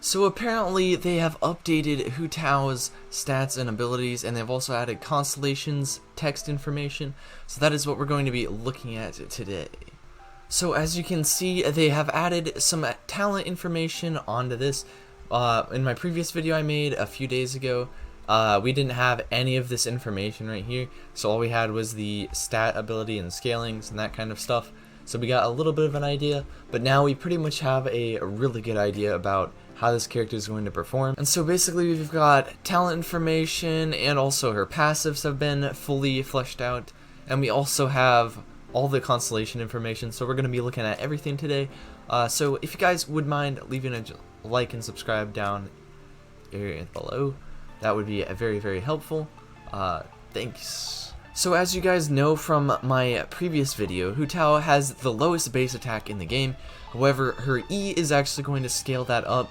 So apparently they have updated Hu Tao's stats and abilities, and they've also added Constellations text information. So that is what we're going to be looking at today. So as you can see, they have added some talent information onto this. In my previous video I made a few days ago, we didn't have any of this information right here. So all we had was the stat ability and scalings and that kind of stuff. So we got a little bit of an idea, but now we pretty much have a really good idea about how this character is going to perform. And so basically we've got talent information, and also her passives have been fully fleshed out, and we also have all the constellation information. So we're going to be looking at everything today. So if you guys would mind leaving a like and subscribe down here below, that would be very, very helpful. Thanks. So as you guys know from my previous video, Hu Tao has the lowest base attack in the game. However, her E is actually going to scale that up,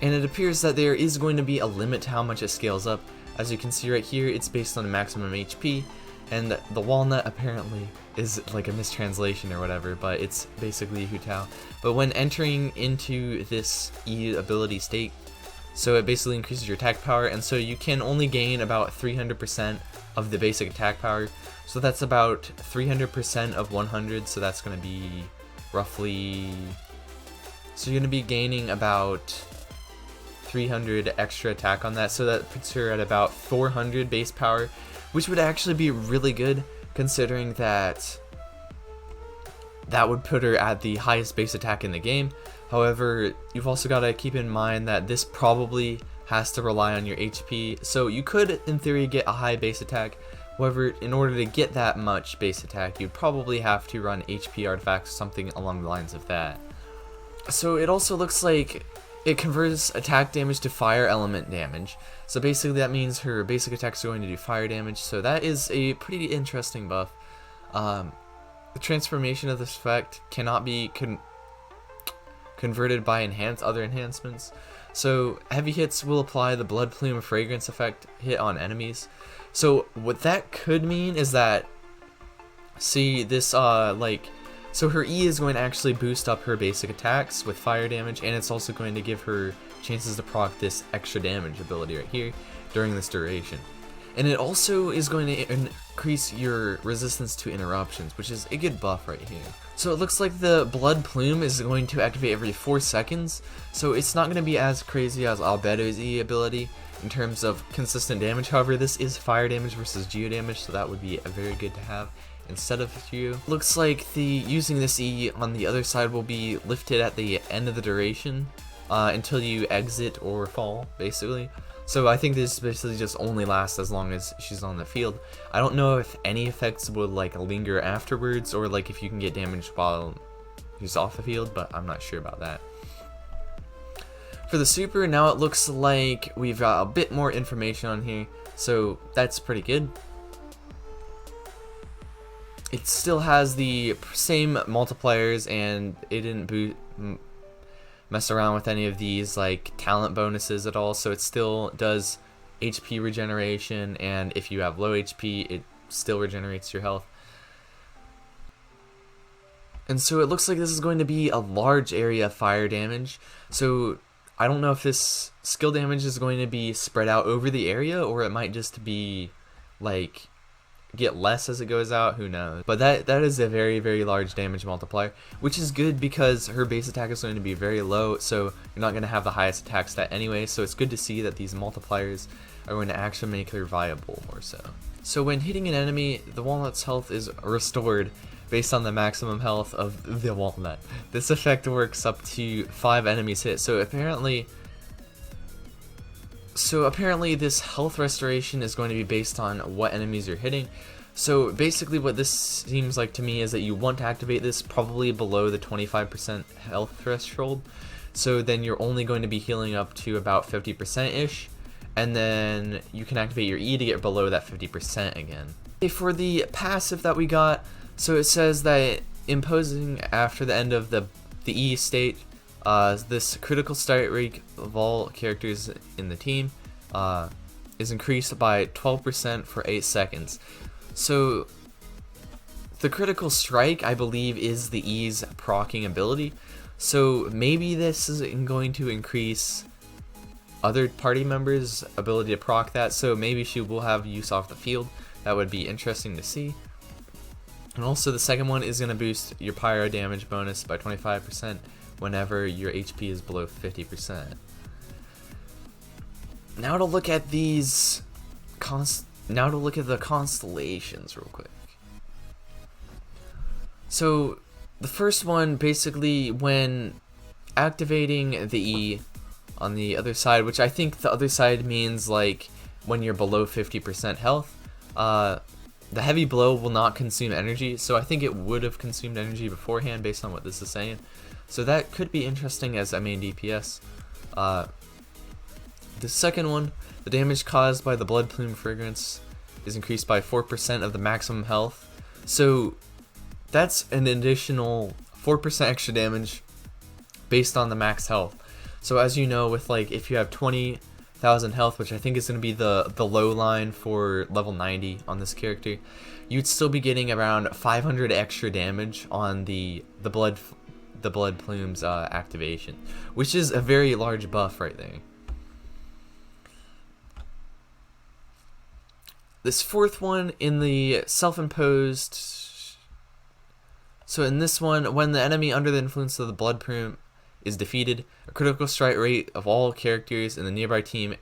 and it appears that there is going to be a limit to how much it scales up. As you can see right here, it's based on maximum HP, and the walnut apparently is like a mistranslation or whatever, but it's basically Hu Tao. But when entering into this E ability state, so it basically increases your attack power, and so you can only gain about 300% of the basic attack power. So that's about 300% of 100, so that's going to be roughly, so you're going to be gaining about 300 extra attack on that, so that puts her at about 400 base power, which would actually be really good, considering that that would put her at the highest base attack in the game. However, you've also got to keep in mind that this probably has to rely on your HP, so you could in theory get a high base attack. However, in order to get that much base attack, you'd probably have to run HP artifacts, something along the lines of that. So it also looks like it converts attack damage to fire element damage. So basically that means her basic attacks are going to do fire damage, so that is a pretty interesting buff. The transformation of this effect cannot be converted by other enhancements. So heavy hits will apply the blood plume fragrance effect hit on enemies. So what that could mean is that, see this so her E is going to actually boost up her basic attacks with fire damage, and it's also going to give her chances to proc this extra damage ability right here during this duration. And it also is going to increase your resistance to interruptions, which is a good buff right here. So it looks like the blood plume is going to activate every 4 seconds, so it's not going to be as crazy as Albedo's E ability in terms of consistent damage. However, this is fire damage versus geo damage, so that would be very good to have instead of geo. Looks like using this E on the other side will be lifted at the end of the duration until you exit or fall, basically. So I think this basically just only lasts as long as she's on the field. I don't know if any effects would like linger afterwards, or like if you can get damage while she's off the field, but I'm not sure about that. For the super, now it looks like we've got a bit more information on here, so that's pretty good. It still has the same multipliers, and it didn't mess around with any of these like talent bonuses at all, so it still does HP regeneration, and if you have low HP it still regenerates your health. And so it looks like this is going to be a large area of fire damage, so I don't know if this skill damage is going to be spread out over the area, or it might just be like get less as it goes out, who knows. But that is a very, very large damage multiplier, which is good because her base attack is going to be very low, so you're not going to have the highest attack stat anyway, so it's good to see that these multipliers are going to actually make her viable or so. So when hitting an enemy, the walnut's health is restored based on the maximum health of the walnut. This effect works up to 5 enemies hit, so apparently this health restoration is going to be based on what enemies you're hitting. So basically what this seems like to me is that you want to activate this probably below the 25% health threshold. So then you're only going to be healing up to about 50%-ish, and then you can activate your E to get below that 50% again. Okay, for the passive that we got, so it says that imposing after the end of the E state, this critical start rate of all characters in the team is increased by 12% for 8 seconds. So the critical strike, I believe, is the E's proccing ability. So maybe this is going to increase other party members' ability to proc that, so maybe she will have use off the field. That would be interesting to see. And also the second one is going to boost your pyro damage bonus by 25% whenever your HP is below 50%. Now to look at these the constellations real quick. So the first one, basically when activating the E on the other side, which I think the other side means like when you're below 50% health, the heavy blow will not consume energy, so I think it would have consumed energy beforehand based on what this is saying. So that could be interesting as a main DPS. The second one, the damage caused by the blood plume fragrance is increased by 4% of the maximum health. So that's an additional 4% extra damage based on the max health. So as you know, with like if you have 20,000 health, which I think is going to be the low line for level 90 on this character, you'd still be getting around 500 extra damage on the blood plume's activation, which is a very large buff right there. This fourth one in the self-imposed, so in this one, when the enemy under the influence of the blood plume is defeated, a critical strike rate of all characters in the nearby team,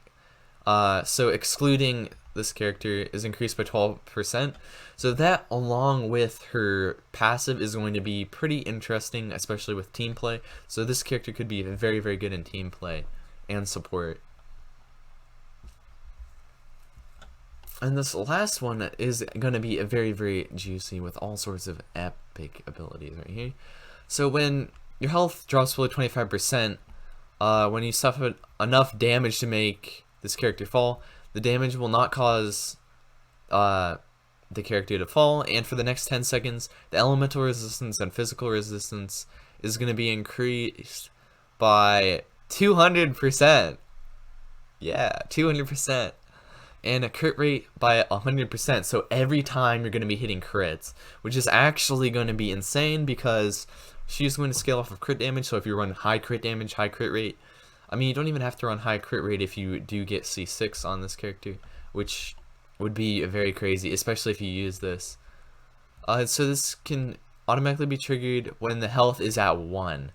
so excluding this character, is increased by 12%. So that, along with her passive, is going to be pretty interesting, especially with team play. So this character could be very, very good in team play and support. And this last one is going to be a very, very juicy with all sorts of epic abilities right here. So when your health drops below 25%, when you suffer enough damage to make this character fall, the damage will not cause the character to fall, and for the next 10 seconds, the elemental resistance and physical resistance is going to be increased by 200%. Yeah, 200%. And a crit rate by 100%. So every time you're going to be hitting crits, which is actually going to be insane because she's going to scale off of crit damage. So if you run high crit damage, high crit rate, I mean, you don't even have to run high crit rate if you do get C6 on this character, which would be very crazy, especially if you use this. So this can automatically be triggered when the health is at 1.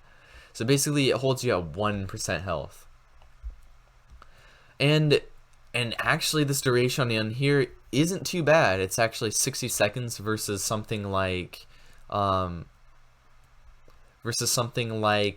So basically it holds you at 1% health. And actually this duration on here isn't too bad. It's actually 60 seconds versus something like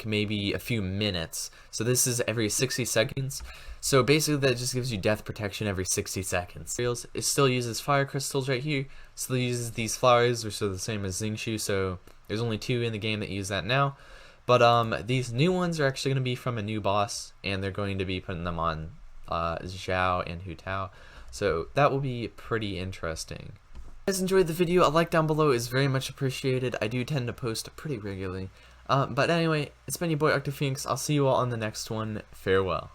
maybe a few minutes. So this is every 60 seconds. So basically that just gives you death protection every 60 seconds. It still uses fire crystals right here. Still uses these flowers, which are the same as Xingshu. So there's only 2 in the game that use that now. But these new ones are actually going to be from a new boss, and they're going to be putting them on Zhao and Hu Tao, so that will be pretty interesting. If you guys enjoyed the video, a like down below is very much appreciated. I do tend to post pretty regularly, but anyway, it's been your boy Octophoenix. I'll see you all on the next one. Farewell.